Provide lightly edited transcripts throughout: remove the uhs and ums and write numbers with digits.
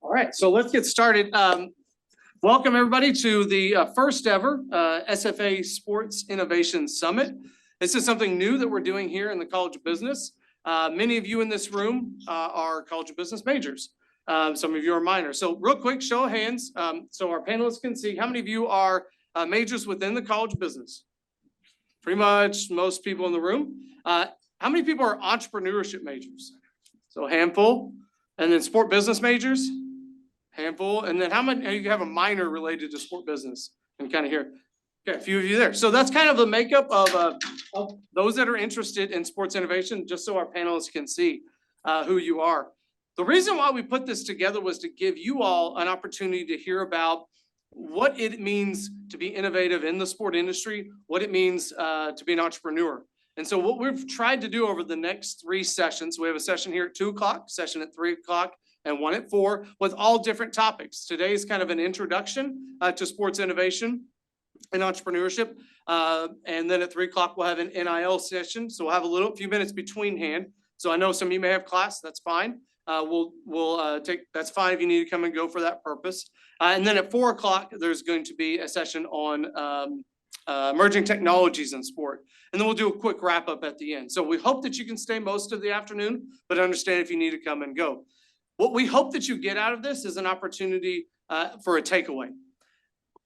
All right, so let's get started. Welcome everybody to the first ever SFA Sports Innovation Summit. This is something new that we're doing here in the College of Business. Many of you in this room are College of Business majors. Some of you are minors. So real quick, show of hands, so our panelists can see how many of you are majors within the College of Business. Pretty much most people in the room. How many people are entrepreneurship majors? So a handful. And then sport business majors? Handful. And then how many you have a minor related to sport business? And kind of here. Okay, a few of you there. So that's kind of the makeup of those that are interested in sports innovation, just so our panelists can see who you are. The reason why we put this together was to give you all an opportunity to hear about what it means to be innovative in the sport industry, what it means to be an entrepreneur. And so what we've tried to do over the next 3 sessions, we have a session here at 2 o'clock, session at 3 o'clock, and one at 4 with all different topics. Today is kind of an introduction to sports innovation and entrepreneurship. And then at 3 o'clock, we'll have an NIL session. So we'll have a few minutes between hand. So I know some of you may have class, that's fine. We'll take, that's fine if you need to come and go for that purpose. And then at 4 o'clock, there's going to be a session on emerging technologies in sport. And then we'll do a quick wrap up at the end. So we hope that you can stay most of the afternoon, but understand if you need to come and go. What we hope that you get out of this is an opportunity for a takeaway.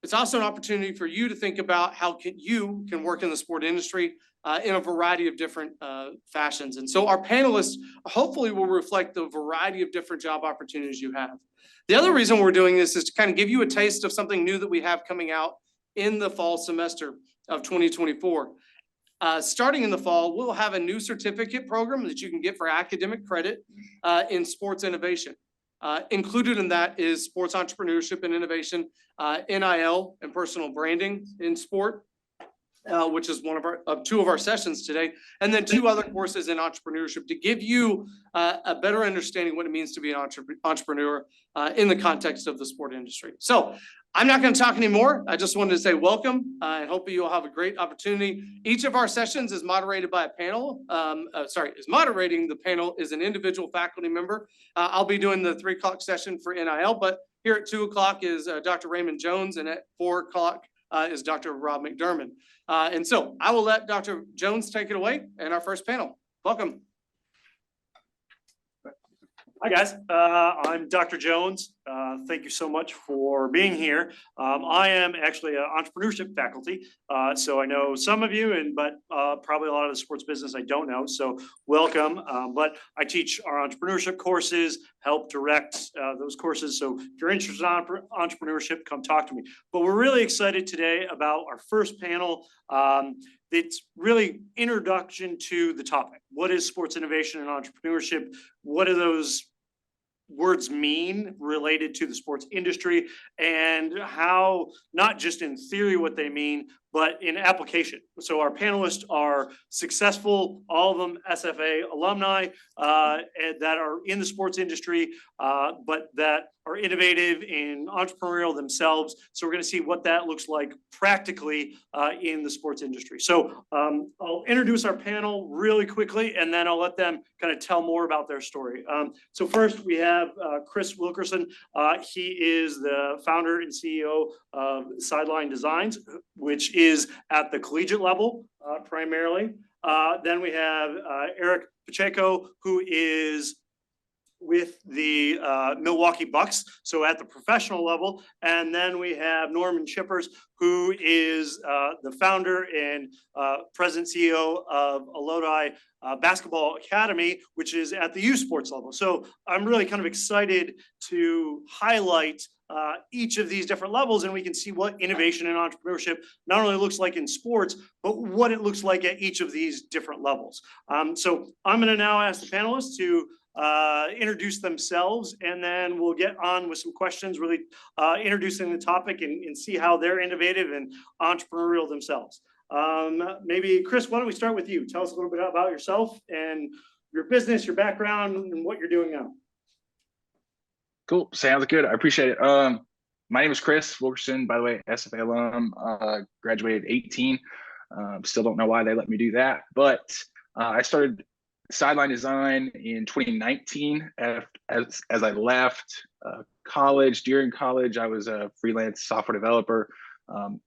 It's also an opportunity for you to think about how you can work in the sport industry in a variety of different fashions. And so our panelists hopefully will reflect the variety of different job opportunities you have. The other reason we're doing this is to kind of give you a taste of something new that we have coming out in the fall semester of 2024. Starting in the fall, we'll have a new certificate program that you can get for academic credit in sports innovation. Included in that is sports entrepreneurship and innovation, NIL and personal branding in sport, which is one of 2 of our sessions today, and then 2 other courses in entrepreneurship to give you a better understanding of what it means to be an entrepreneur in the context of the sport industry. So I'm not going to talk anymore. I just wanted to say welcome and hope you all have a great opportunity. Each of our sessions is moderated by a panel. Is moderating the panel is an individual faculty member. I'll be doing the 3 o'clock session for NIL, but here at 2 o'clock is Dr. Raymond Jones, and at 4 o'clock is Dr. Rob McDermott. And so I will let Dr. Jones take it away and our first panel. Welcome. Hi guys, I'm Dr. Jones. Thank you so much for being here. I am actually an entrepreneurship faculty, so I know some of you, but probably a lot of the sports business I don't know, so welcome. But I teach our entrepreneurship courses, help direct those courses, so if you're interested in entrepreneurship, come talk to me. But we're really excited today about our first panel. It's really introduction to the topic. What is sports innovation and entrepreneurship? What do those words mean related to the sports industry, and how, not just in theory what they mean, but in application. So our panelists are successful, all of them SFA alumni that are in the sports industry, but that are innovative and entrepreneurial themselves. So we're going to see what that looks like practically in the sports industry. So I'll introduce our panel really quickly, and then I'll let them kind of tell more about their story. So first we have Chris Wilkerson. He is the founder and CEO of Sideline Designs, which is at the collegiate level primarily. Then we have Eric Pacheco, who is with the Milwaukee Bucks, so at the professional level. And then we have Norman Chippers, who is the founder and president CEO of Alodi Basketball Academy, which is at the youth sports level. So I'm really kind of excited to highlight each of these different levels, and we can see what innovation and entrepreneurship not only looks like in sports, but what it looks like at each of these different levels. So I'm going to now ask the panelists to introduce themselves, and then we'll get on with some questions, really introducing the topic and see how they're innovative and entrepreneurial themselves. Maybe Chris, why don't we start with you? Tell us a little bit about yourself and your business, your background, and what you're doing now. Cool, sounds good. I appreciate it. My name is Chris Wilkerson, by the way, SFA alum, graduated 18. Still don't know why they let me do that, but I started sideline design in 2019 as I left college. During college, I was a freelance software developer.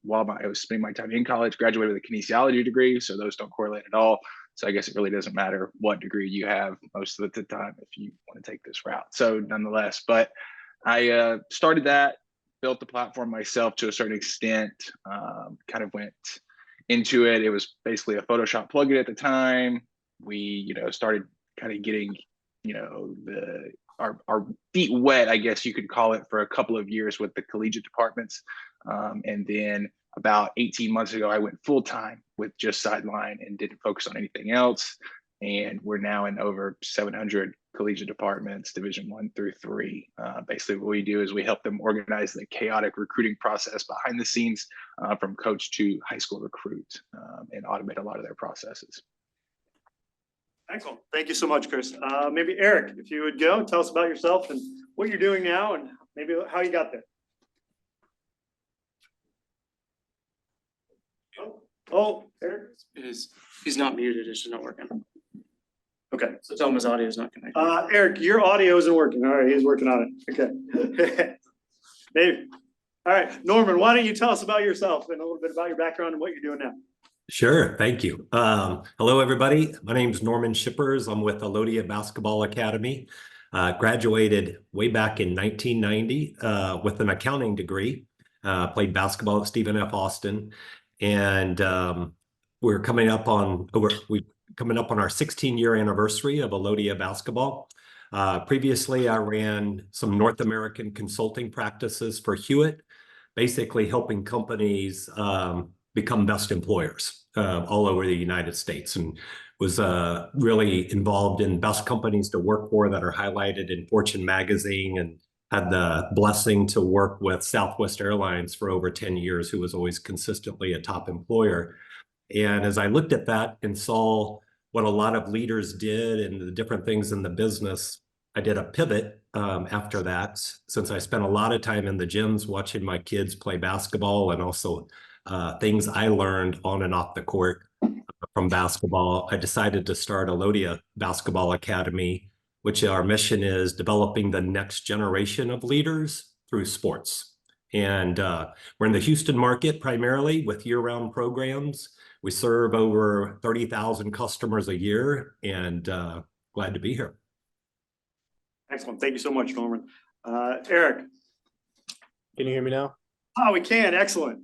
While I was spending my time in college, graduated with a kinesiology degree, so those don't correlate at all. So I guess it really doesn't matter what degree you have most of the time if you want to take this route. So nonetheless, but I started that, built the platform myself to a certain extent, kind of went into it. It was basically a Photoshop plugin at the time. We, started kind of getting, our feet wet, I guess you could call it, for a couple of years with the collegiate departments. And then about 18 months ago, I went full time with just Sideline and didn't focus on anything else. And we're now in over 700 collegiate departments, Division 1 through 3. Basically, what we do is we help them organize the chaotic recruiting process behind the scenes, from coach to high school recruit, and automate a lot of their processes. Excellent. Thank you so much, Chris. Maybe Eric, if you would go, tell us about yourself and what you're doing now and maybe how you got there. Oh, Eric? He's not muted, it's just not working. Okay. So tell him his audio is not connected. Eric, your audio isn't working. All right, he's working on it. Okay. Maybe. All right, Norman, why don't you tell us about yourself and a little bit about your background and what you're doing now? Sure, thank you. Hello, everybody. My name is Norman Shippers. I'm with Alodia Basketball Academy. Graduated way back in 1990 with an accounting degree. Played basketball at Stephen F. Austin, and we're coming up on our 16-year anniversary of Alodia Basketball. Previously, I ran some North American consulting practices for Hewitt, basically helping companies become best employers all over the United States, and was really involved in best companies to work for that are highlighted in Fortune magazine, and had the blessing to work with Southwest Airlines for over 10 years, who was always consistently a top employer. And as I looked at that and saw what a lot of leaders did and the different things in the business, I did a pivot after that, since I spent a lot of time in the gyms watching my kids play basketball, and also things I learned on and off the court from basketball. I decided to start Alodia Basketball Academy, which our mission is developing the next generation of leaders through sports. And we're in the Houston market primarily with year-round programs. We serve over 30,000 customers a year, and glad to be here. Excellent. Thank you so much, Norman. Eric. Can you hear me now? Oh, we can. Excellent.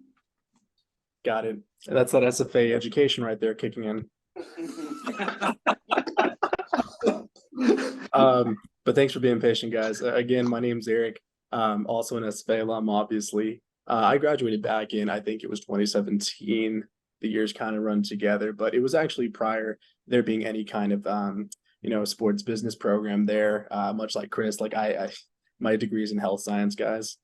Got it. That's that SFA education right there kicking in. But thanks for being patient, guys. Again, my name's Eric. Also an SFA alum, obviously. I graduated back in, I think it was 2017. The years kind of run together, but it was actually prior there being any kind of sports business program there. Much like Chris, like my degree's in health science, guys.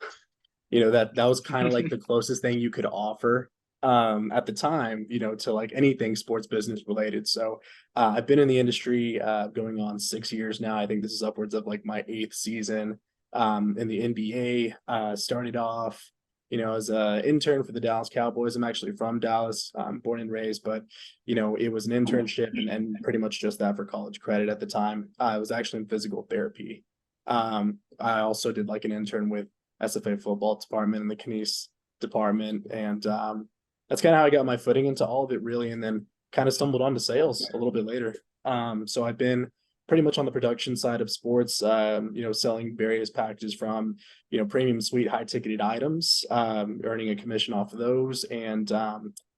That was kind of like the closest thing you could offer at the time, to like anything sports business related. So I've been in the industry going on 6 years now. I think this is upwards of like my 8th season in the NBA. Started off, as an intern for the Dallas Cowboys. I'm actually from Dallas, born and raised, but it was an internship and pretty much just that for college credit at the time. I was actually in physical therapy. I also did like an intern with SFA football department and the kines department, and that's kind of how I got my footing into all of it, really, and then kind of stumbled onto sales a little bit later. So I've been pretty much on the production side of sports, selling various packages from, premium suite, high ticketed items, earning a commission off of those. And,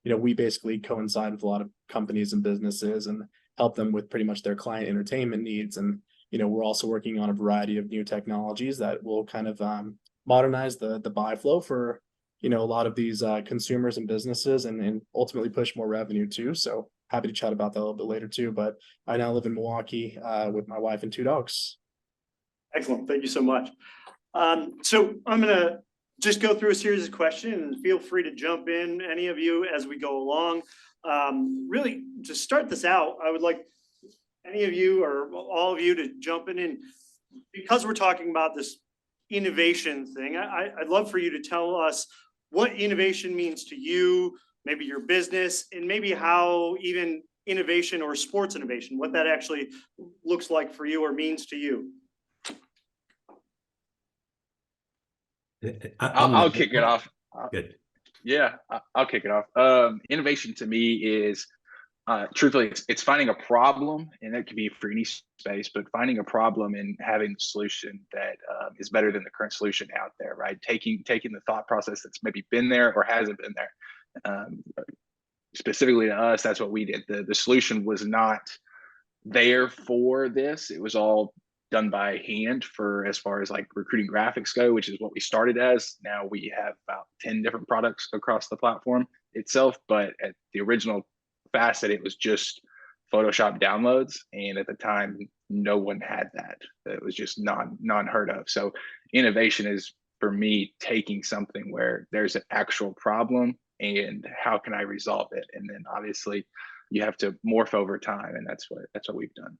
we basically coincide with a lot of companies and businesses and help them with pretty much their client entertainment needs. And, we're also working on a variety of new technologies that will kind of modernize the buy flow for, a lot of these consumers and businesses, and ultimately push more revenue too. So happy to chat about that a little bit later too. But I now live in Milwaukee with my wife and 2 dogs. Excellent. Thank you so much. So I'm going to just go through a series of questions, and feel free to jump in, any of you, as we go along. Really, to start this out, I would like any of you or all of you to jump in, and because we're talking about this innovation thing, I'd love for you to tell us what innovation means to you, maybe your business, and maybe how even innovation or sports innovation, what that actually looks like for you or means to you. I'll kick it off. Good. Yeah, I'll kick it off. Innovation to me is, truthfully, it's finding a problem, and that could be for any space, but finding a problem and having a solution that is better than the current solution out there, right? Taking the thought process that's maybe been there or hasn't been there. Specifically to us, that's what we did. The solution was not there for this. It was all done by hand for as far as like recruiting graphics go, which is what we started as. Now we have about 10 different products across the platform itself, but at the original facet, it was just Photoshop downloads. And at the time, no one had that. It was just non-heard of. So innovation is, for me, taking something where there's an actual problem and how can I resolve it? And then obviously you have to morph over time, and that's what we've done.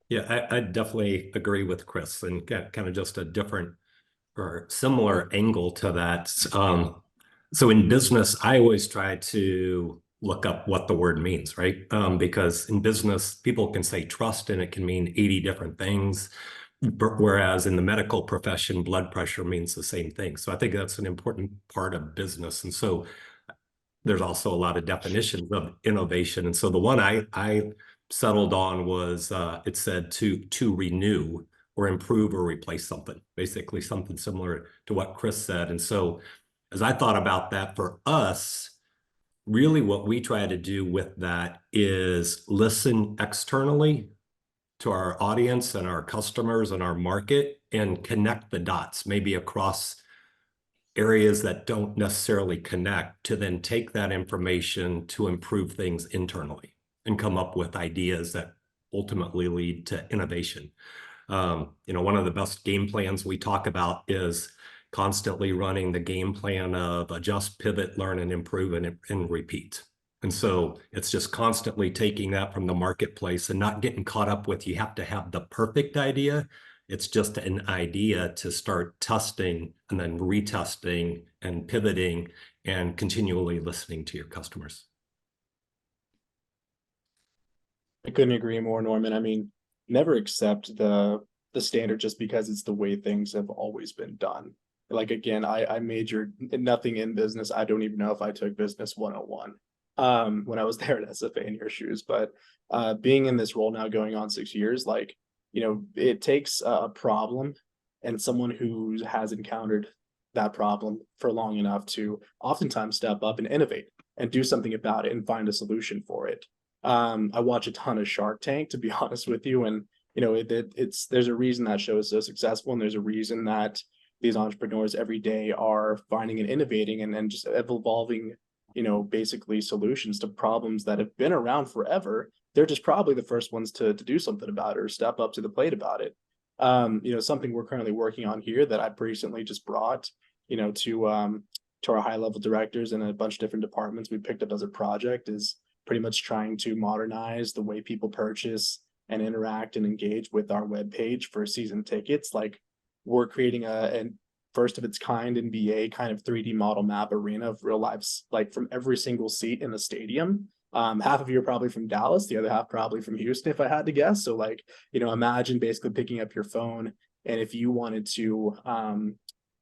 Yeah, I definitely agree with Chris, and kind of just a different or similar angle to that. So in business, I always try to look up what the word means, right? Because in business, people can say trust and it can mean 80 different things. Whereas in the medical profession, blood pressure means the same thing. So I think that's an important part of business. And so there's also a lot of definitions of innovation. And so the one I settled on was it said to renew or improve or replace something, basically something similar to what Chris said. And so as I thought about that for us, really what we try to do with that is listen externally to our audience and our customers and our market and connect the dots, maybe across areas that don't necessarily connect, to then take that information to improve things internally and come up with ideas that ultimately lead to innovation. One of the best game plans we talk about is constantly running the game plan of adjust, pivot, learn, and improve, and repeat. And so it's just constantly taking that from the marketplace and not getting caught up with you have to have the perfect idea. It's just an idea to start testing and then retesting and pivoting and continually listening to your customers. I couldn't agree more, Norman. I mean, never accept the standard just because it's the way things have always been done. Like, again, I majored in nothing in business. I don't even know if I took business 101 when I was there at SFA in your shoes. But being in this role now going on 6 years, like, it takes a problem and someone who has encountered that problem for long enough to oftentimes step up and innovate and do something about it and find a solution for it. I watch a ton of Shark Tank, to be honest with you, and there's a reason that show is so successful, and there's a reason that these entrepreneurs every day are finding and innovating and just evolving, basically solutions to problems that have been around forever. They're just probably the first ones to do something about it or step up to the plate about it. Something we're currently working on here that I've recently just brought, to our high level directors and a bunch of different departments we picked up as a project is pretty much trying to modernize the way people purchase and interact and engage with our webpage for season tickets. Like, we're creating a first of its kind NBA kind of 3D model map arena of real lives, like from every single seat in the stadium. Half of you are probably from Dallas, the other half probably from Houston, if I had to guess. So like, imagine basically picking up your phone, and if you wanted to,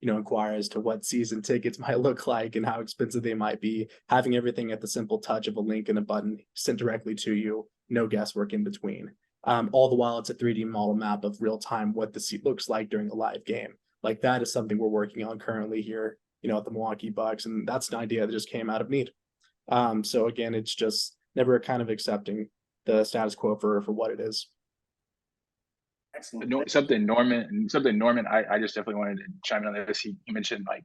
inquire as to what season tickets might look like and how expensive they might be, having everything at the simple touch of a link and a button sent directly to you, no guesswork in between. All the while it's a 3D model map of real time what the seat looks like during a live game. Like, that is something we're working on currently here, at the Milwaukee Bucks, and that's an idea that just came out of need. So again, it's just never kind of accepting the status quo for what it is. Excellent. Something Norman, I just definitely wanted to chime in on this. He mentioned like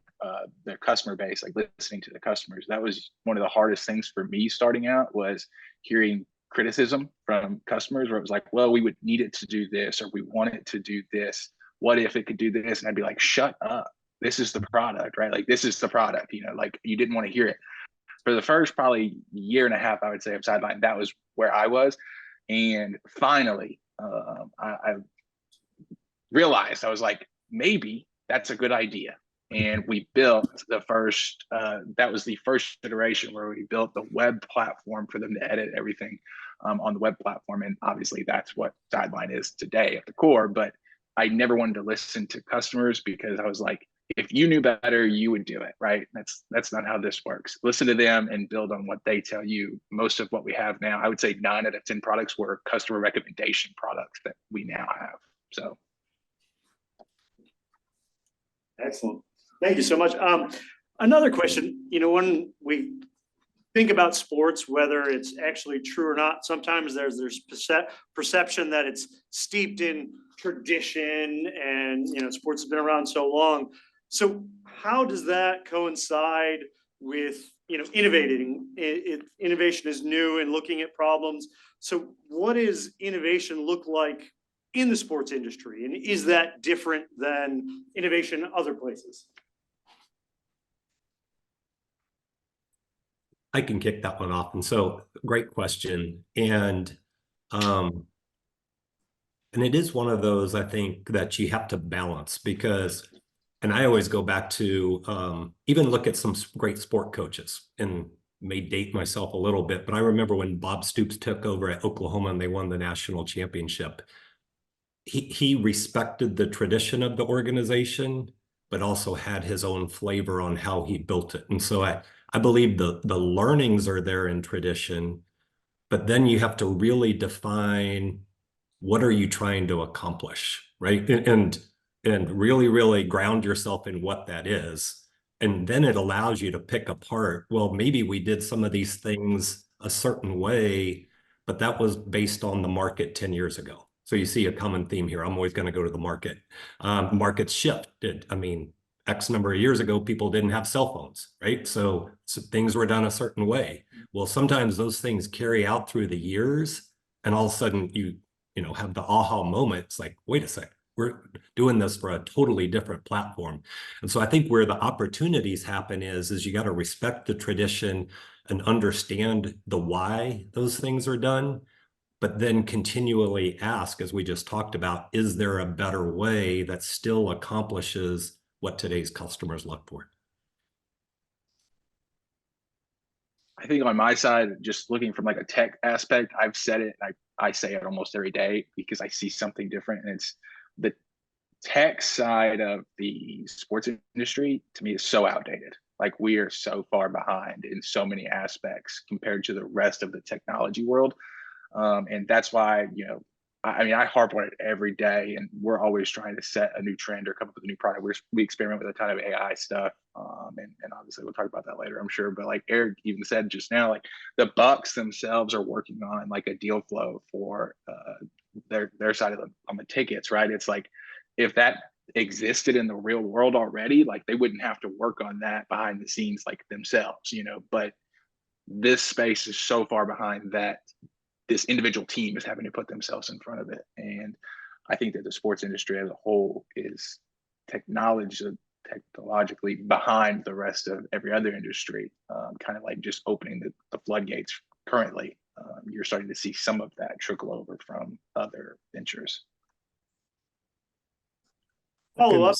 the customer base, like listening to the customers. That was one of the hardest things for me starting out, was hearing criticism from customers where it was like, well, we would need it to do this, or we want it to do this. What if it could do this? And I'd be like, shut up. This is the product, right? Like, this is the product, like you didn't want to hear it. For the first probably year and a half, I would say, of Sideline, that was where I was. And finally, I realized, I was like, maybe that's a good idea. And we built the first, that was the first iteration where we built the web platform for them to edit everything on the web platform. And obviously that's what Sideline is today at the core. But I never wanted to listen to customers because I was like, if you knew better, you would do it, right? That's not how this works. Listen to them and build on what they tell you. Most of what we have now, I would say 9 out of 10 products were customer recommendation products that we now have. So. Excellent. Thank you so much. Another question, when we think about sports, whether it's actually true or not, sometimes there's perception that it's steeped in tradition and, sports has been around so long. So how does that coincide with, innovating? Innovation is new and looking at problems. So what does innovation look like in the sports industry? And is that different than innovation in other places? I can kick that one off. And so great question. And it is one of those, I think, that you have to balance because, and I always go back to even look at some great sport coaches and may date myself a little bit, but I remember when Bob Stoops took over at Oklahoma and they won the national championship. He respected the tradition of the organization, but also had his own flavor on how he built it. And so I believe the learnings are there in tradition, but then you have to really define what are you trying to accomplish, right? And really, really ground yourself in what that is. And then it allows you to pick apart, well, maybe we did some of these things a certain way, but that was based on the market 10 years ago. So you see a common theme here. I'm always going to go to the market. Markets shifted. I mean, X number of years ago, people didn't have cell phones, right? So things were done a certain way. Well, sometimes those things carry out through the years, and all of a sudden you have the aha moment. It's like, wait a second, we're doing this for a totally different platform. And so I think where the opportunities happen is you got to respect the tradition and understand the why those things are done, but then continually ask, as we just talked about, is there a better way that still accomplishes what today's customers look for? I think on my side, just looking from like a tech aspect, I've said it, I say it almost every day because I see something different. And it's the tech side of the sports industry to me is so outdated. Like we are so far behind in so many aspects compared to the rest of the technology world. And that's why, I harp on it every day, and we're always trying to set a new trend or come up with a new product. We experiment with a ton of AI stuff, and obviously we'll talk about that later, I'm sure. But like Eric even said just now, like the Bucks themselves are working on like a deal flow for their side of on the tickets, right? It's like if that existed in the real world already, like they wouldn't have to work on that behind the scenes like themselves, But this space is so far behind that this individual team is having to put themselves in front of it. And I think that the sports industry as a whole is technologically behind the rest of every other industry, kind of like just opening the floodgates currently. You're starting to see some of that trickle over from other ventures. Follow up.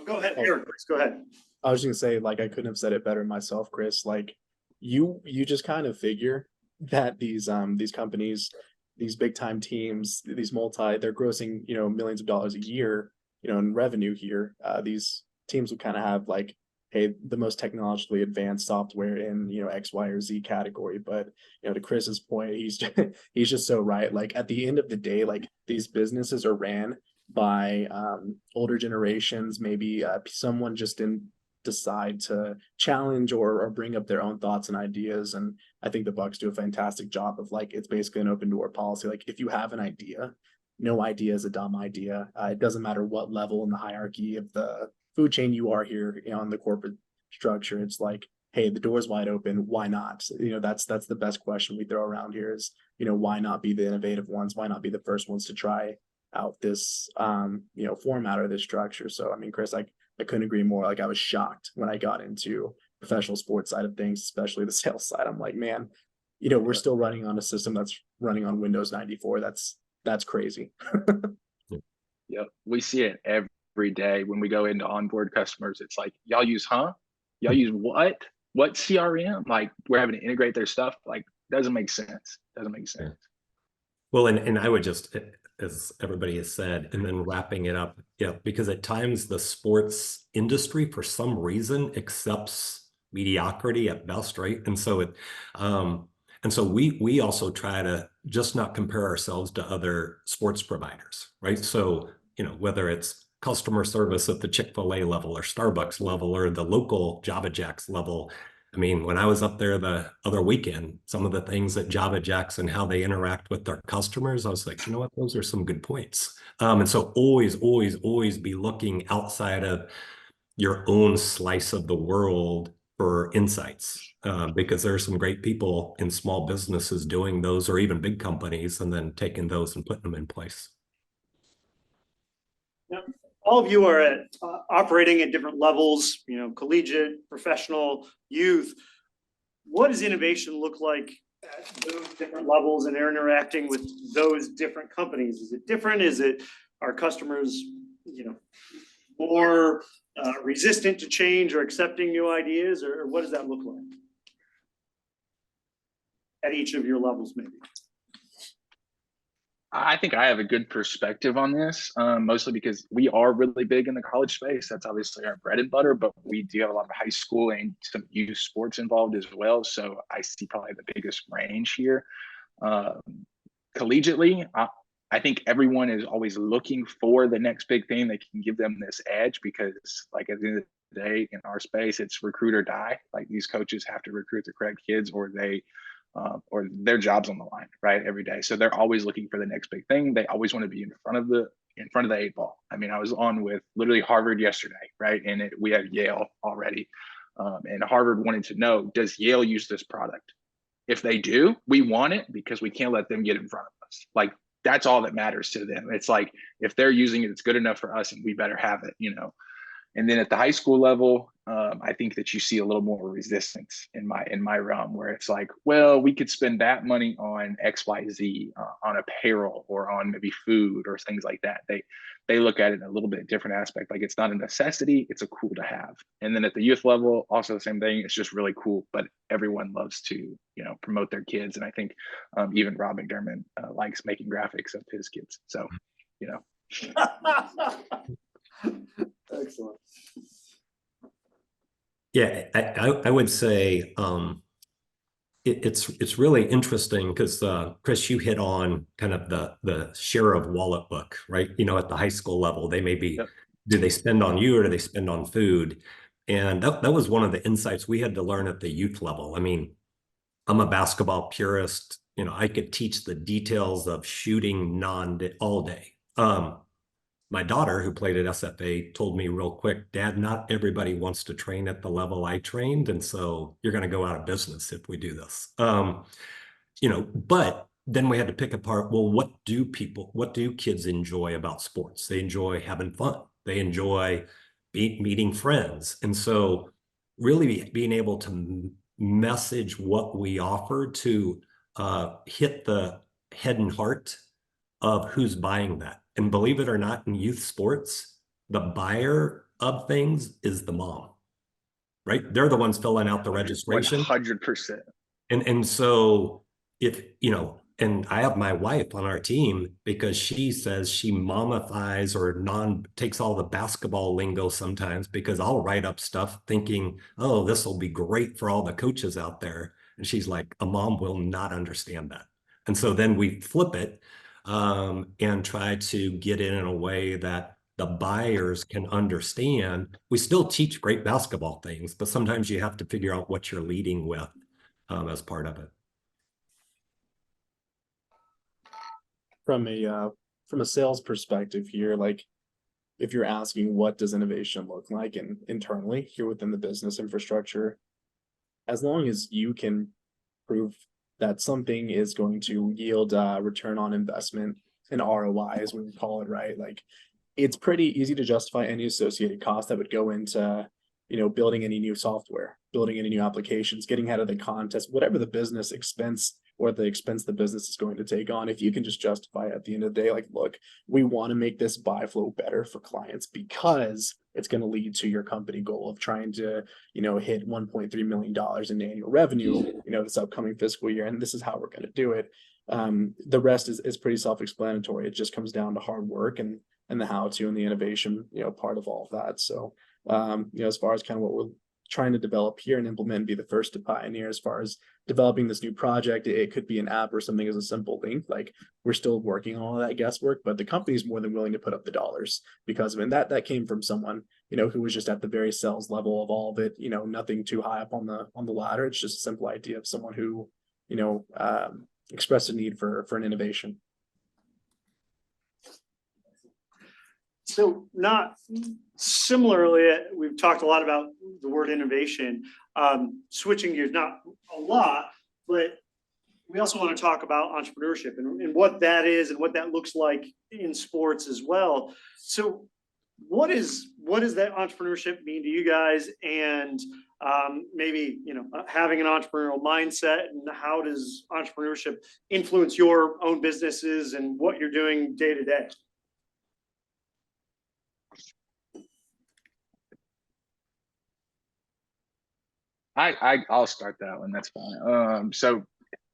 Go ahead, Eric, please go ahead. I was just gonna say, like, I couldn't have said it better myself, Chris. Like you just kind of figure that these companies, these big time teams, they're grossing, millions of dollars a year, in revenue here. These teams would kind of have like, hey, the most technologically advanced software in, X, Y, or Z category. But, to Chris's point, he's just so right. Like at the end of the day, like these businesses are ran by older generations. Maybe someone just didn't decide to challenge or bring up their own thoughts and ideas. And I think the Bucks do a fantastic job of like, it's basically an open door policy. Like if you have an idea, no idea is a dumb idea. It doesn't matter what level in the hierarchy of the food chain you are here on the corporate structure. It's like, hey, the door's wide open. Why not? That's the best question we throw around here is, why not be the innovative ones? Why not be the first ones to try out this, format or this structure? So, I mean, Chris, I couldn't agree more. Like I was shocked when I got into professional sports side of things, especially the sales side. I'm like, man, we're still running on a system that's running on Windows 94. That's crazy. Yep. We see it every every day when we go into onboard customers. It's like, y'all use, y'all use what? What CRM? Like, we're having to integrate their stuff. Like, doesn't make sense. Doesn't make sense. Well, and I would just, as everybody has said, and then wrapping it up, because at times the sports industry, for some reason, accepts mediocrity at best, right? And so we also try to just not compare ourselves to other sports providers, right? So, whether it's customer service at the Chick-fil-A level or Starbucks level or the local Java Jacks level. I mean, when I was up there the other weekend, some of the things that Java Jacks and how they interact with their customers, I was like, you know what, those are some good points. And so always be looking outside of your own slice of the world for insights, because there are some great people in small businesses doing those, or even big companies, and then taking those and putting them in place. Yep. All of you are operating at different levels, collegiate, professional, youth. What does innovation look like at those different levels and interacting with those different companies? Is it different? Is it our customers, more resistant to change or accepting new ideas, or what does that look like at each of your levels, maybe? I think I have a good perspective on this, mostly because we are really big in the college space. That's obviously our bread and butter, but we do have a lot of high school and some youth sports involved as well. So I see probably the biggest range here. Collegiately, I think everyone is always looking for the next big thing that can give them this edge, because like at the end of the day in our space, it's recruit or die. Like, these coaches have to recruit the correct kids, or their job's on the line, right, every day. So they're always looking for the next big thing. They always want to be in front of the 8 ball. I mean, I was on with literally Harvard yesterday, right? And we have Yale already. And Harvard wanted to know, does Yale use this product? If they do, we want it, because we can't let them get in front of us. Like, that's all that matters to them. It's like, if they're using it, it's good enough for us, and we better have it, And then at the high school level, I think that you see a little more resistance in my realm, where it's like, well, we could spend that money on XYZ, on apparel, or on maybe food or things like that. They look at it in a little bit different aspect. Like, it's not a necessity, it's a cool to have. And then at the youth level, also the same thing. It's just really cool, but everyone loves to, promote their kids. And I think even Rob McDermott likes making graphics of his kids. So, Excellent. Yeah, I would say it's really interesting because Chris, you hit on kind of the share of wallet book, right? At the high school level, they may be, do they spend on you or do they spend on food? And that was one of the insights we had to learn at the youth level. I mean, I'm a basketball purist. I could teach the details of shooting all day. My daughter, who played at SFA, told me real quick, Dad, not everybody wants to train at the level I trained. And so you're going to go out of business if we do this. But then we had to pick apart, well, what do kids enjoy about sports? They enjoy having fun. They enjoy meeting friends. And so really being able to message what we offer to hit the head and heart of who's buying that. And believe it or not, in youth sports, the buyer of things is the mom, right? They're the ones filling out the registration. 100%. And so and I have my wife on our team because she says she momifies or takes all the basketball lingo sometimes, because I'll write up stuff thinking, oh, this will be great for all the coaches out there. And she's like, a mom will not understand that. And so then we flip it and try to get it in a way that the buyers can understand. We still teach great basketball things, but sometimes you have to figure out what you're leading with as part of it. From a sales perspective here, like, if you're asking what does innovation look like internally here within the business infrastructure, as long as you can prove that something is going to yield return on investment, an ROI as we would call it, right? Like, it's pretty easy to justify any associated cost that would go into, building any new software, building any new applications, getting ahead of the contest, whatever the business expense or the expense the business is going to take on, if you can just justify at the end of the day, like, look, we want to make this buy flow better for clients because it's going to lead to your company goal of trying to, hit $1.3 million in annual revenue, this upcoming fiscal year. And this is how we're going to do it. The rest is pretty self-explanatory. It just comes down to hard work and the how to and the innovation, part of all of that. So, as far as kind of what we're trying to develop here and implement and be the first to pioneer as far as developing this new project, it could be an app or something as a simple link. Like, we're still working on all that guesswork, but the company's more than willing to put up the dollars because of it. And that came from someone, who was just at the very sales level of all of it, nothing too high up on the ladder. It's just a simple idea of someone who, expressed a need for an innovation. So not similarly, we've talked a lot about the word innovation, switching gears, not a lot, but we also want to talk about entrepreneurship and what that is and what that looks like in sports as well. So what does that entrepreneurship mean to you guys? And maybe, having an entrepreneurial mindset, and how does entrepreneurship influence your own businesses and what you're doing day to day? I'll start that one. That's fine. So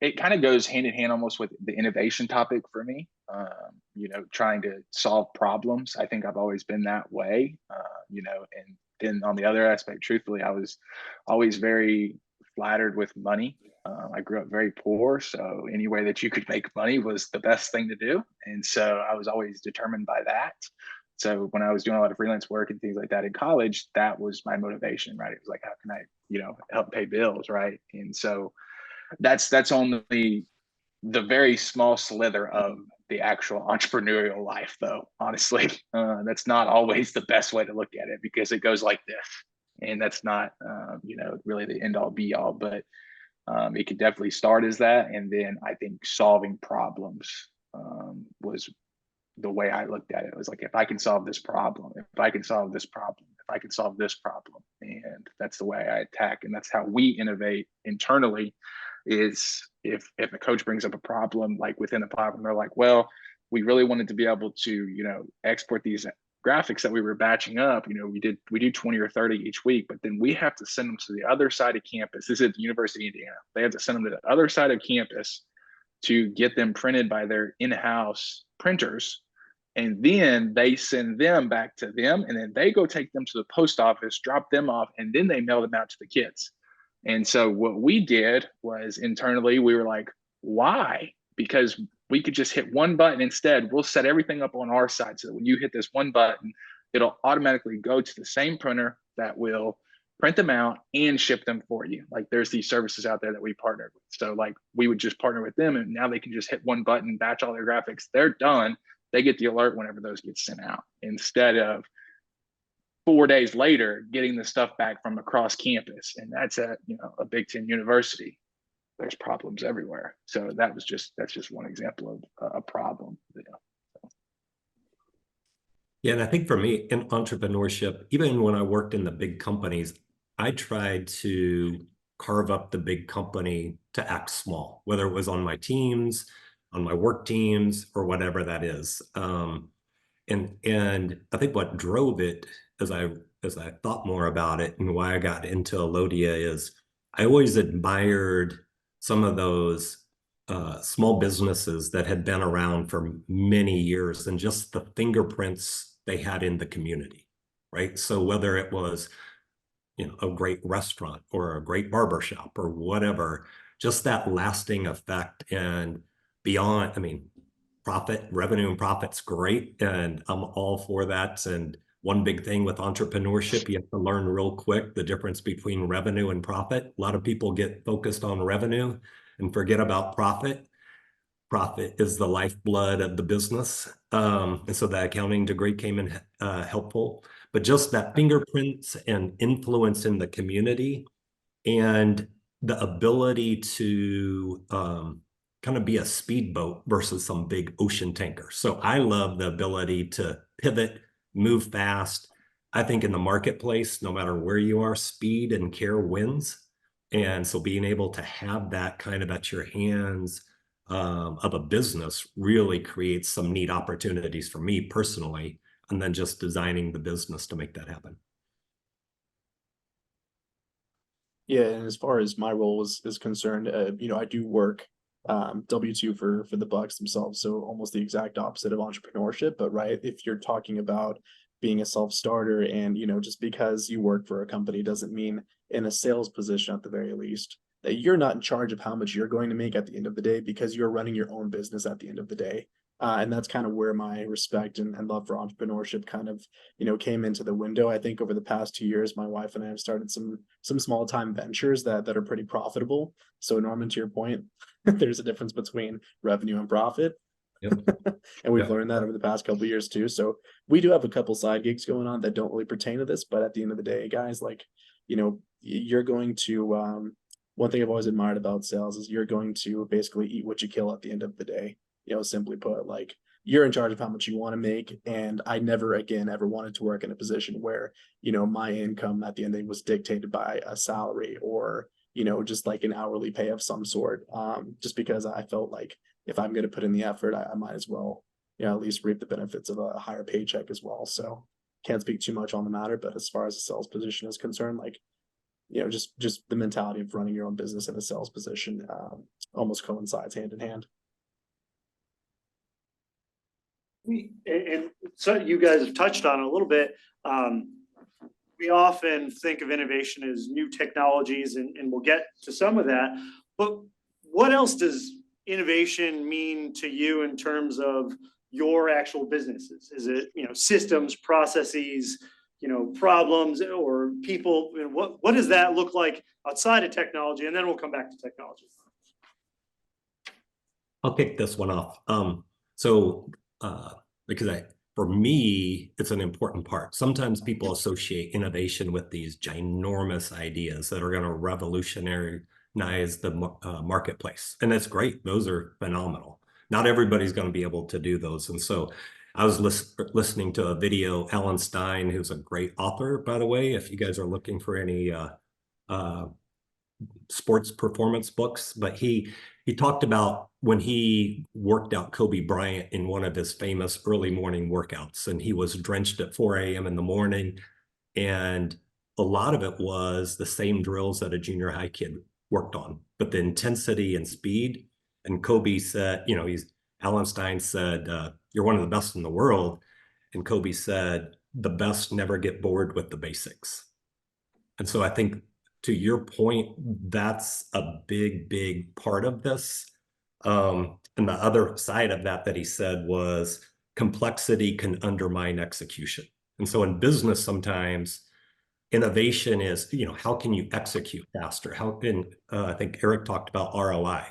it kind of goes hand in hand almost with the innovation topic for me. Trying to solve problems. I think I've always been that way. And then on the other aspect, truthfully, I was always very flattered with money. I grew up very poor, so any way that you could make money was the best thing to do. And so I was always determined by that. So when I was doing a lot of freelance work and things like that in college, that was my motivation, right? It was like, how can I, help pay bills, right? And so that's only the very small slither of the actual entrepreneurial life, though, honestly. That's not always the best way to look at it, because it goes like this. And that's not, really the end all be all, but it could definitely start as that. And then I think solving problems was the way I looked at it. It was like, if I can solve this problem, if I can solve this problem, if I can solve this problem. And that's the way I attack. And that's how we innovate internally, is if a coach brings up a problem, like within the platform, they're like, well, we really wanted to be able to, export these graphics that we were batching up. We do 20 or 30 each week, but then we have to send them to the other side of campus. This is at the University of Indiana. They have to send them to the other side of campus to get them printed by their in-house printers. And then they send them back to them, and then they go take them to the post office, drop them off, and then they mail them out to the kids. And so what we did was, internally, we were like, why? Because we could just hit one button instead. We'll set everything up on our side so that when you hit this one button, it'll automatically go to the same printer that will print them out and ship them for you. Like, there's these services out there that we partnered with. So like, we would just partner with them, and now they can just hit one button, batch all their graphics. They're done. They get the alert whenever those get sent out, instead of 4 days later getting the stuff back from across campus. And that's at a Big Ten university. There's problems everywhere. So that's just one example of a problem. Yeah, and I think for me in entrepreneurship, even when I worked in the big companies, I tried to carve up the big company to act small, whether it was on my teams, on my work teams, or whatever that is. And I think what drove it, as I thought more about it and why I got into Alodia, is I always admired some of those small businesses that had been around for many years, and just the fingerprints they had in the community, right? So whether it was, a great restaurant or a great barbershop or whatever, just that lasting effect. And beyond, revenue and profit's great, and I'm all for that. And one big thing with entrepreneurship, you have to learn real quick the difference between revenue and profit. A lot of people get focused on revenue and forget about profit. Profit is the lifeblood of the business. And so the accounting degree came in helpful. But just that fingerprints and influence in the community, and the ability to kind of be a speedboat versus some big ocean tanker. So I love the ability to pivot, move fast. I think in the marketplace, no matter where you are, speed and care wins. And so being able to have that kind of at your hands of a business really creates some neat opportunities for me personally, and then just designing the business to make that happen. Yeah, and as far as my role is concerned, I do work W-2 for the Bucks themselves, so almost the exact opposite of entrepreneurship. But right, if you're talking about being a self-starter and just because you work for a company doesn't mean in a sales position at the very least that you're not in charge of how much you're going to make at the end of the day because you're running your own business at the end of the day. And that's kind of where my respect and love for entrepreneurship kind of, came into the window. I think over the past 2 years, my wife and I have started some small time ventures that are pretty profitable. So Norman, to your point, there's a difference between revenue and profit. Yep. And we've Yep. learned that over the past couple of years too. So we do have a couple side gigs going on that don't really pertain to this, but at the end of the day, guys, like, you're going to, one thing I've always admired about sales is you're going to basically eat what you kill at the end of the day. Simply put, like you're in charge of how much you want to make. And I never again ever wanted to work in a position where, my income at the end of the day was dictated by a salary or, just like an hourly pay of some sort. Just because I felt like if I'm going to put in the effort, I might as well, at least reap the benefits of a higher paycheck as well. So can't speak too much on the matter, but as far as the sales position is concerned, like, just the mentality of running your own business in a sales position almost coincides hand in hand. And so you guys have touched on it a little bit. We often think of innovation as new technologies, and we'll get to some of that. But what else does innovation mean to you in terms of your actual businesses? Is it, systems, processes, problems, or people? What does that look like outside of technology? And then we'll come back to technology. I'll kick this one off. Because for me, it's an important part. Sometimes people associate innovation with these ginormous ideas that are going to revolutionize the marketplace. And that's great. Those are phenomenal. Not everybody's going to be able to do those. And so I was listening to a video, Alan Stein, who's a great author, by the way, if you guys are looking for any sports performance books, but he talked about when he worked out Kobe Bryant in one of his famous early morning workouts, and he was drenched at 4 a.m. in the morning. And a lot of it was the same drills that a junior high kid worked on, but the intensity and speed. And Kobe said, Alan Stein said, you're one of the best in the world. And Kobe said, the best never get bored with the basics. And so I think, to your point, that's a big part of this. And the other side of that he said was complexity can undermine execution. And so in business, sometimes innovation is, how can you execute faster? How can, I think Eric talked about ROI.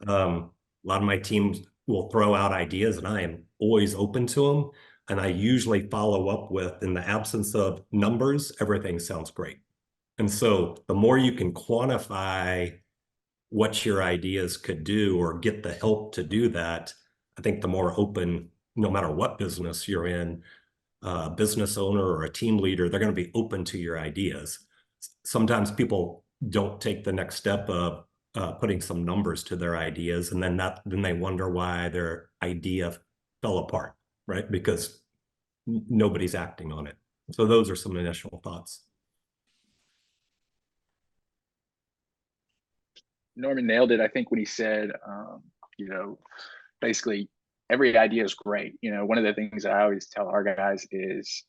A lot of my teams will throw out ideas and I am always open to them. And I usually follow up with, in the absence of numbers, everything sounds great. And so the more you can quantify what your ideas could do or get the help to do that, I think the more open, no matter what business you're in, a business owner or a team leader, they're going to be open to your ideas. Sometimes people don't take the next step of putting some numbers to their ideas, and then they wonder why their idea fell apart, right? Because nobody's acting on it. So those are some initial thoughts. Norman nailed it, I think, when he said, basically every idea is great. One of the things I always tell our guys is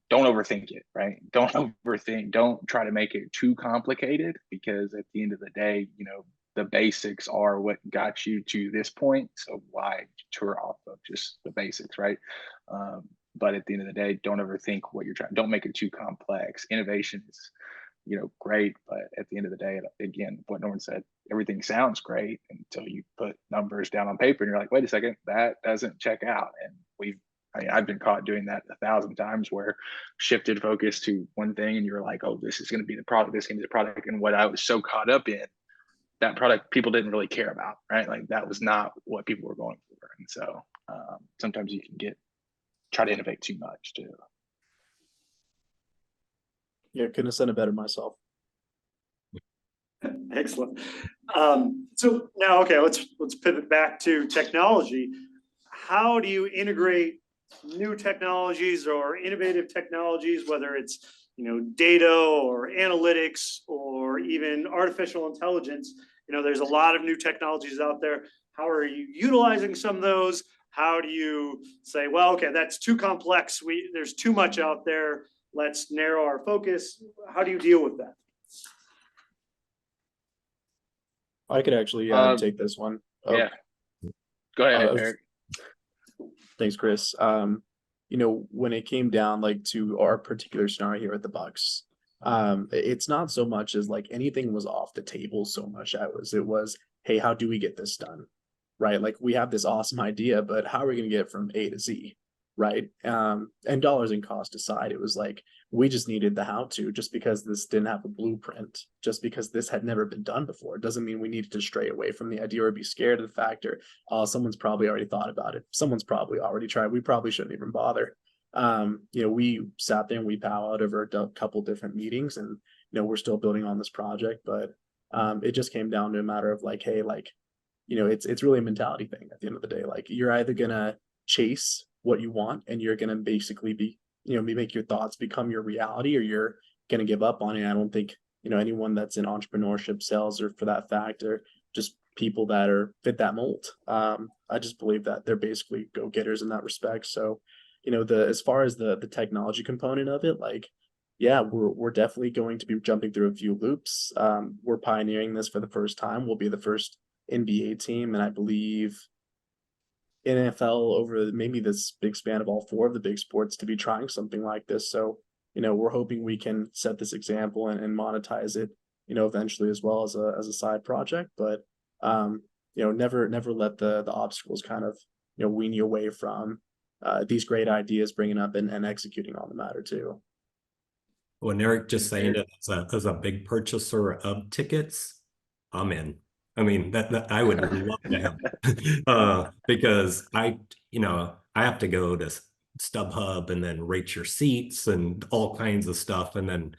don't overthink it, right? Don't overthink. Don't try to make it too complicated, because at the end of the day, the basics are what got you to this point. So why tour off of just the basics, right? But at the end of the day, don't overthink what you're trying. Don't make it too complex. Innovation is, great, but at the end of the day, again, what Norman said, everything sounds great until you put numbers down on paper and you're like, wait a second, that doesn't check out. And I've been caught doing that 1,000 times, where shifted focus to one thing and you're like, oh, this is going to be the product, this is going to be the product. And what I was so caught up in, that product people didn't really care about, right? Like that was not what people were going for. And so sometimes you can try to innovate too much too. Yeah, couldn't have said it better myself. And Excellent. So now, okay, let's pivot back to technology. How do you integrate new technologies or innovative technologies, whether it's, data or analytics or even artificial intelligence? There's a lot of new technologies out there. How are you utilizing some of those? How do you say, well, okay, that's too complex. There's too much out there. Let's narrow our focus. How do you deal with that? I could actually Um, take this one. Oh, Yeah. Go ahead, Uh, Eric. Thanks, Chris. When it came down like to our particular scenario here at the Bucks, it's not so much as like anything was off the table so much. It was, hey, how do we get this done? Right? Like we have this awesome idea, but how are we going to get it from A to Z? Right. And dollars and cost aside, it was like we just needed the how to. Just because this didn't have a blueprint, just because this had never been done before, doesn't mean we needed to stray away from the idea or be scared of the factor. Oh, someone's probably already thought about it. Someone's probably already tried. We probably shouldn't even bother. We sat there and we powwowed over a couple different meetings, and we're still building on this project, but it just came down to a matter of like, hey, like, it's really a mentality thing at the end of the day. Like you're either gonna chase what you want and you're gonna basically be, make your thoughts become your reality, or you're gonna give up on it. I don't think, anyone that's in entrepreneurship, sales, or for that fact, or just people that are fit that mold. I just believe that they're basically go-getters in that respect. So, as far as the technology component of it, like, yeah, we're definitely going to be jumping through a few loops. We're pioneering this for the first time. We'll be the first NBA team, and I believe NFL over maybe this big span of all four of the big sports to be trying something like this. So, we're hoping we can set this example and monetize it, eventually as well as a side project. But never let the obstacles kind of, wean you away from these great ideas, bringing up and executing on the matter too. When Eric just saying it as a big purchaser of tickets, I'm in. I mean, that I would love to have because I have to go to StubHub and then rate your seats and all kinds of stuff, and then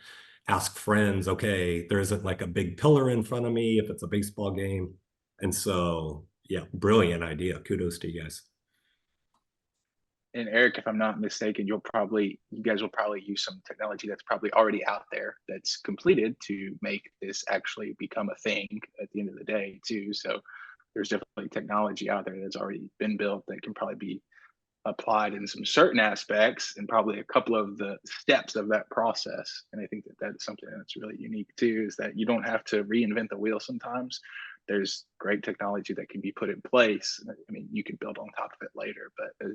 ask friends, okay, there isn't like a big pillar in front of me if it's a baseball game. And so, yeah, brilliant idea. Kudos to you guys. And Eric, if I'm not mistaken, you guys will probably use some technology that's probably already out there that's completed to make this actually become a thing at the end of the day too. So there's definitely technology out there that's already been built that can probably be applied in some certain aspects and probably a couple of the steps of that process. And I think that that's something that's really unique too, is that you don't have to reinvent the wheel sometimes. There's great technology that can be put in place. I mean, you can build on top of it later, but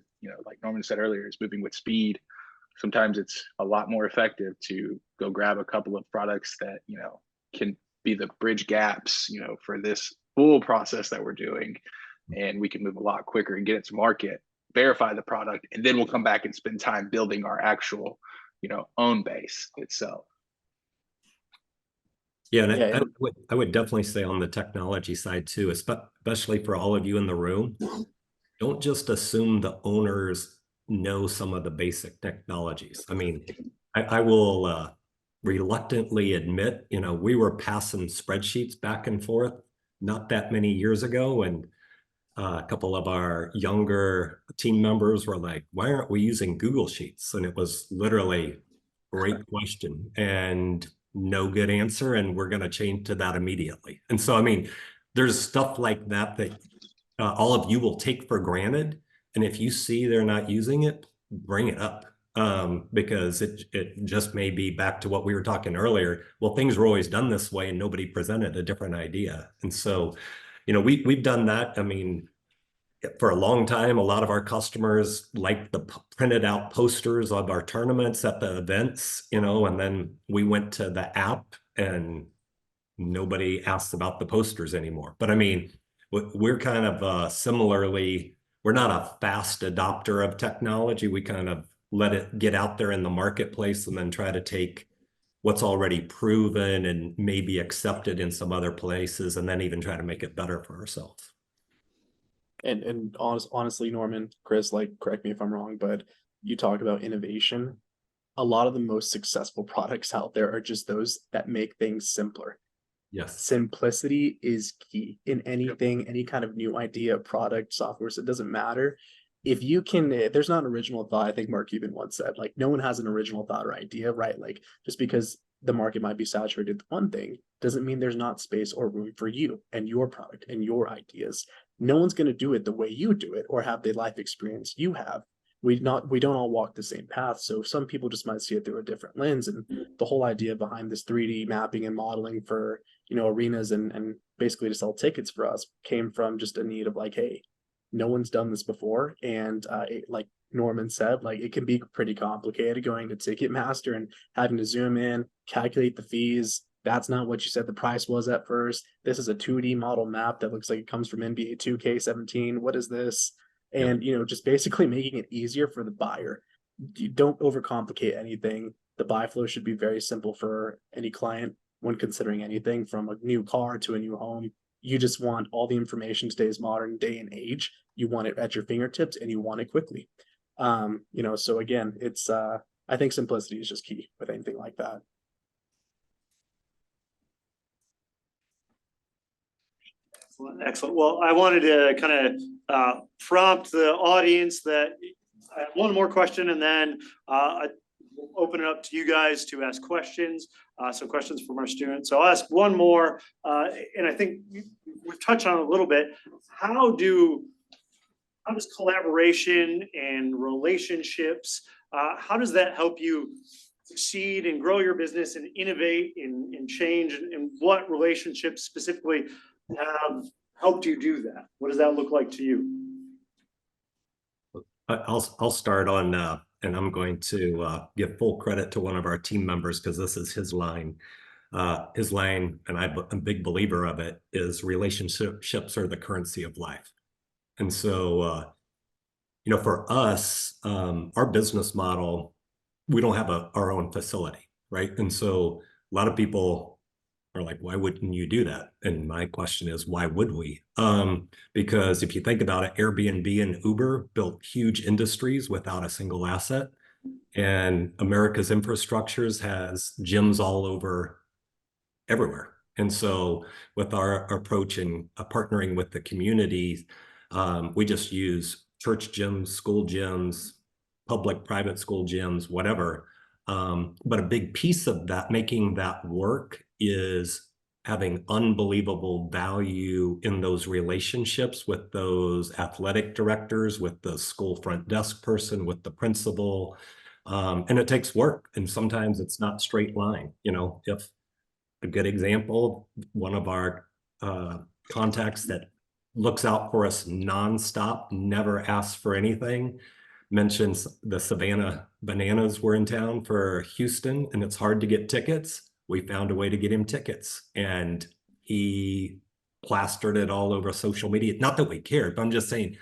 like Norman said earlier, it's moving with speed. Sometimes it's a lot more effective to go grab a couple of products that, can be the bridge gaps, for this full process that we're doing. And we can move a lot quicker and get it to market, verify the product, and then we'll come back and spend time building our actual, own base itself. Yeah, and Yeah, I would definitely say on the technology side too, especially for all of you in the room, don't just assume the owners know some of the basic technologies. I mean, I will reluctantly admit, we were passing spreadsheets back and forth not that many years ago, and a couple of our younger team members were like, why aren't we using Google Sheets? And it was literally, great question and no good answer, and we're going to change to that immediately. And so, I mean, there's stuff like that all of you will take for granted, and if you see they're not using it, bring it up, because it just may be back to what we were talking earlier. Well, things were always done this way and nobody presented a different idea. And so, we've done that. I mean, for a long time, a lot of our customers like the printed out posters of our tournaments at the events, and then we went to the app and nobody asked about the posters anymore. But I mean, we're kind of similarly, we're not a fast adopter of technology. We kind of let it get out there in the marketplace and then try to take what's already proven and maybe accepted in some other places, and then even try to make it better for ourselves. and honestly, Norman, Chris, like, correct me if I'm wrong, but you talk about innovation. A lot of the most successful products out there are just those that make things simpler. Yes. Simplicity is key in anything, any kind of new idea, product, software, so it doesn't matter. If you can, there's not an original thought. I think Mark Cuban once said, like, no one has an original thought or idea, right? Like, just because the market might be saturated with one thing doesn't mean there's not space or room for you and your product and your ideas. No one's going to do it the way you do it or have the life experience you have. We don't all walk the same path. So some people just might see it through a different lens. And the whole idea behind this 3D mapping and modeling for, arenas and basically to sell tickets for us came from just a need of like, hey, no one's done this before. And like Norman said, like it can be pretty complicated going to Ticketmaster and having to zoom in, calculate the fees. That's not what you said the price was at first. This is a 2D model map that looks like it comes from NBA 2K17. What is this? And just basically making it easier for the buyer. You don't overcomplicate anything. The buy flow should be very simple for any client when considering anything from a new car to a new home. You just want all the information today's modern day and age. You want it at your fingertips and you want it quickly. So again, it's I think simplicity is just key with anything like that. Excellent. Well, I wanted to kind of prompt the audience that I have one more question, and then I will open it up to you guys to ask questions. So questions from our students. So I'll ask one more, and I think we've touched on it a little bit. How does collaboration and relationships, how does that help you succeed and grow your business and innovate and change? And what relationships specifically have helped you do that? What does that look like to you? I'll start on, and I'm going to give full credit to one of our team members because this is his line. His line, and I'm a big believer of it, is relationships are the currency of life. And so, for us, our business model, we don't have our own facility, right? And so a lot of people are like, why wouldn't you do that? And my question is, why would we? Because if you think about it, Airbnb and Uber built huge industries without a single asset. And America's infrastructures has gyms all over everywhere. And so with our approach in partnering with the community, we just use church gyms, school gyms, public, private school gyms, whatever. But a big piece of that, making that work, is having unbelievable value in those relationships with those athletic directors, with the school front desk person, with the principal. And it takes work. And sometimes it's not straight line. If a good example, one of our contacts that looks out for us nonstop, never asks for anything, mentions the Savannah Bananas were in town for Houston and it's hard to get tickets. We found a way to get him tickets and he plastered it all over social media. Not that we cared, but I'm just saying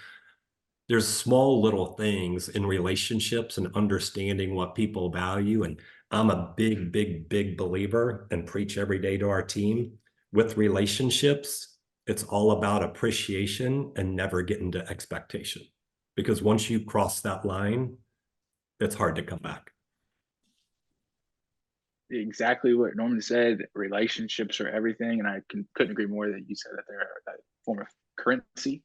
there's small little things in relationships and understanding what people value. And I'm a big, big, big believer and preach every day to our team with relationships. It's all about appreciation and never get into expectation. Because once you cross that line, it's hard to come back. Exactly what Norman said. Relationships are everything, and I couldn't agree more that you said that they're a form of currency,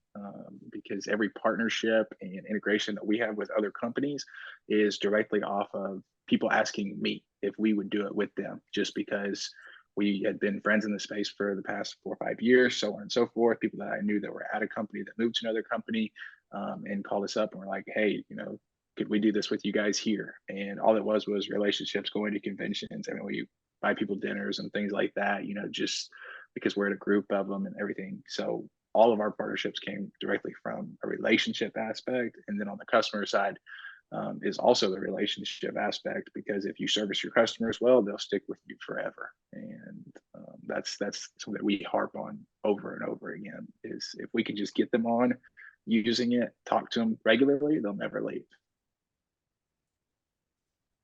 because every partnership and integration that we have with other companies is directly off of people asking me if we would do it with them, just because we had been friends in the space for the past 4 or 5 years, so on and so forth. People that I knew that were at a company that moved to another company and called us up and were like, hey, could we do this with you guys here? And all it was relationships, going to conventions. I mean, we buy people dinners and things like that, just because we're in a group of them and everything. So all of our partnerships came directly from a relationship aspect. And then on the customer side is also the relationship aspect, because if you service your customers well, they'll stick with you forever. And that's something that we harp on over and over again, is if we can just get them on using it, talk to them regularly, they'll never leave.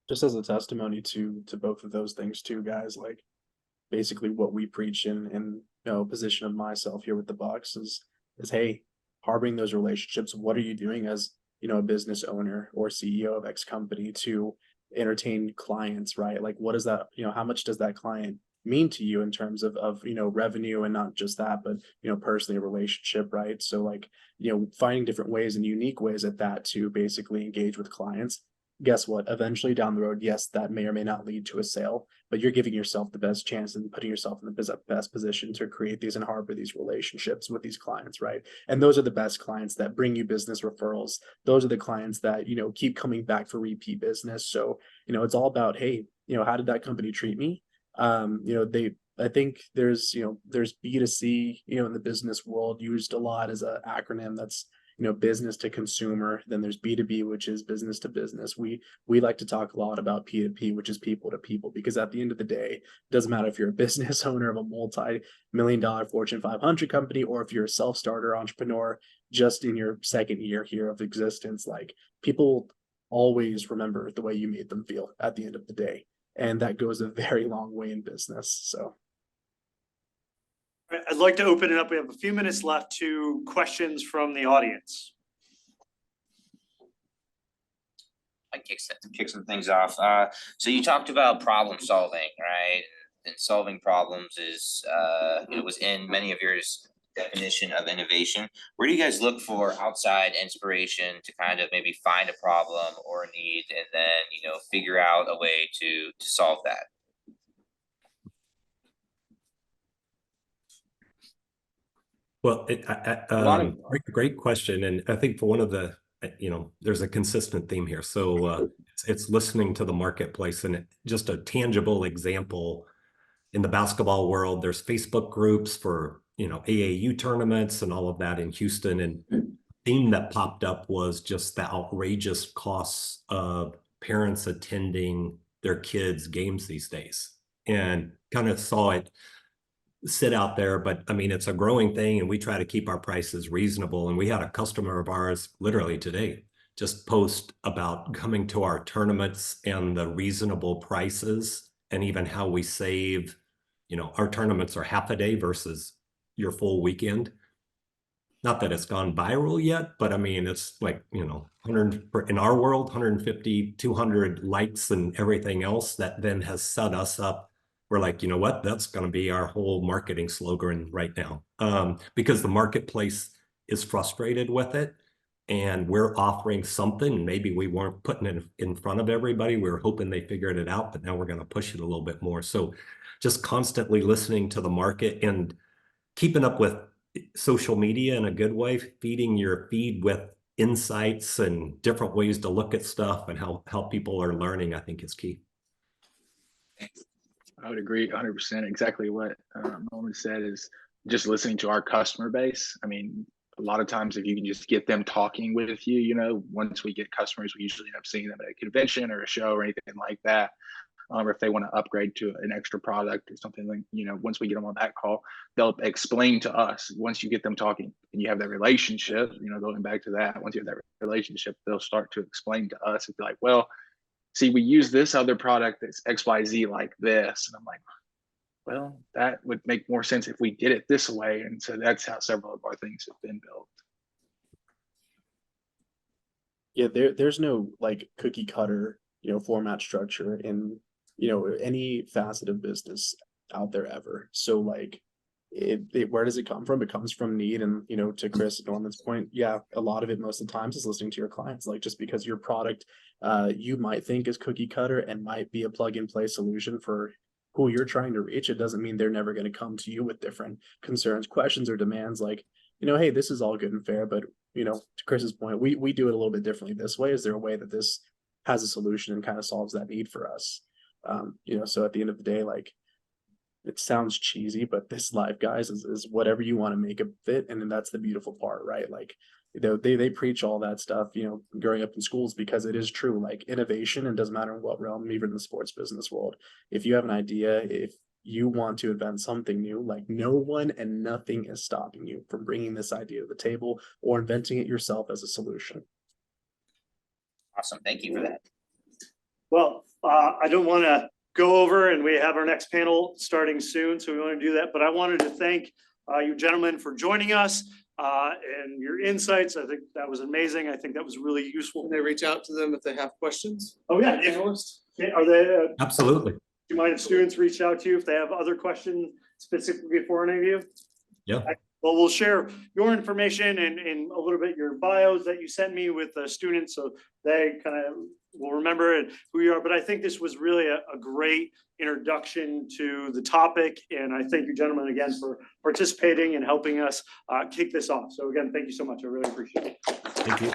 Just as a testimony to both of those things too, guys, like basically what we preach in position of myself here with the Bucks is hey, harboring those relationships. What are you doing as a business owner or CEO of X company to entertain clients, right? Like what is that, how much does that client mean to you in terms of revenue, and not just that, but personally a relationship, right? So like finding different ways and unique ways at that to basically engage with clients. Guess what? Eventually down the road, yes, that may or may not lead to a sale, but you're giving yourself the best chance and putting yourself in the best position to create these and harbor these relationships with these clients, right? And those are the best clients that bring you business referrals. Those are the clients that keep coming back for repeat business. So it's all about, hey, how did that company treat me? I think there's B2C, in the business world, used a lot as an acronym. That's business to consumer. Then there's B2B, which is business to business. We like to talk a lot about P2P, which is people to people, because at the end of the day, it doesn't matter if you're a business owner of a multi-million-dollar Fortune 500 company, or if you're a self-starter entrepreneur just in your second year here of existence. Like, people always remember the way you made them feel at the end of the day, and that goes a very long way in business. So I'd like to open it up. We have a few minutes left to questions from the audience. I kick some things off. So you talked about problem solving, right? And solving problems is, was in many of your definition of innovation. Where do you guys look for outside inspiration to kind of maybe find a problem or a need, and then figure out a way to solve that? Well, lot of- great question. And I think for one of the, there's a consistent theme here. So it's listening to the marketplace, and just a tangible example in the basketball world, there's Facebook groups for, AAU tournaments and all of that in Houston. And the theme that popped up was just the outrageous costs of parents attending their kids' games these days, and kind of saw it sit out there. But I mean, it's a growing thing, and we try to keep our prices reasonable. And we had a customer of ours literally today just post about coming to our tournaments and the reasonable prices, and even how we save, our tournaments are half a day versus your full weekend. Not that it's gone viral yet, but I mean, it's like, 100 in our world, 150, 200 likes and everything else that then has set us up. We're like, you know what, that's going to be our whole marketing slogan right now, because the marketplace is frustrated with it, and we're offering something. Maybe we weren't putting it in front of everybody. We were hoping they figured it out, but now we're going to push it a little bit more. So just constantly listening to the market and keeping up with social media in a good way, feeding your feed with insights and different ways to look at stuff and how people are learning, I think is key. I would agree 100%. Exactly what Norman said, is just listening to our customer base. I mean, a lot of times if you can just get them talking with you, once we get customers, we usually end up seeing them at a convention or a show or anything like that. Or if they want to upgrade to an extra product or something, like, once we get them on that call, they'll explain to us. Once you get them talking and you have that relationship, going back to that, once you have that relationship, they'll start to explain to us and be like, well, see, we use this other product that's XYZ like this. And I'm like, well, that would make more sense if we did it this way. And so that's how several of our things have been built. Yeah, there's no like cookie cutter, format structure in, any facet of business out there ever. So like, where does it come from? It comes from need. And, to Chris and Norman's point, yeah, a lot of it most of the times is listening to your clients. Like, just because your product, you might think is cookie cutter and might be a plug and play solution for who you're trying to reach, it doesn't mean they're never going to come to you with different concerns, questions, or demands. Like, hey, this is all good and fair, but to Chris's point, we do it a little bit differently this way. Is there a way that this has a solution and kind of solves that need for us? So at the end of the day, like, it sounds cheesy, but this life, guys, is whatever you want to make it fit. And then that's the beautiful part, right? Like, they preach all that stuff, growing up in schools, because it is true. Like, innovation, and doesn't matter in what realm, even in the sports business world, if you have an idea, if you want to invent something new, like, no one and nothing is stopping you from bringing this idea to the table or inventing it yourself as a solution. Awesome. Thank you for that. Well, I don't want to go over, and we have our next panel starting soon, so we want to do that. But I wanted to thank you gentlemen for joining us and your insights. I think that was amazing. I think that was really useful. Can they reach out to them if they have questions? Oh yeah, Panelists? are they? Absolutely. you mind if students reach out to you if they have other questions specifically for any of you? Yeah. Well, we'll share your information and a little bit your bios that you sent me with the students, so they kind of will remember who you are. But I think this was really a great introduction to the topic, and I thank you gentlemen again for participating and helping us kick this off. So again, thank you so much. I really appreciate it. Thank you.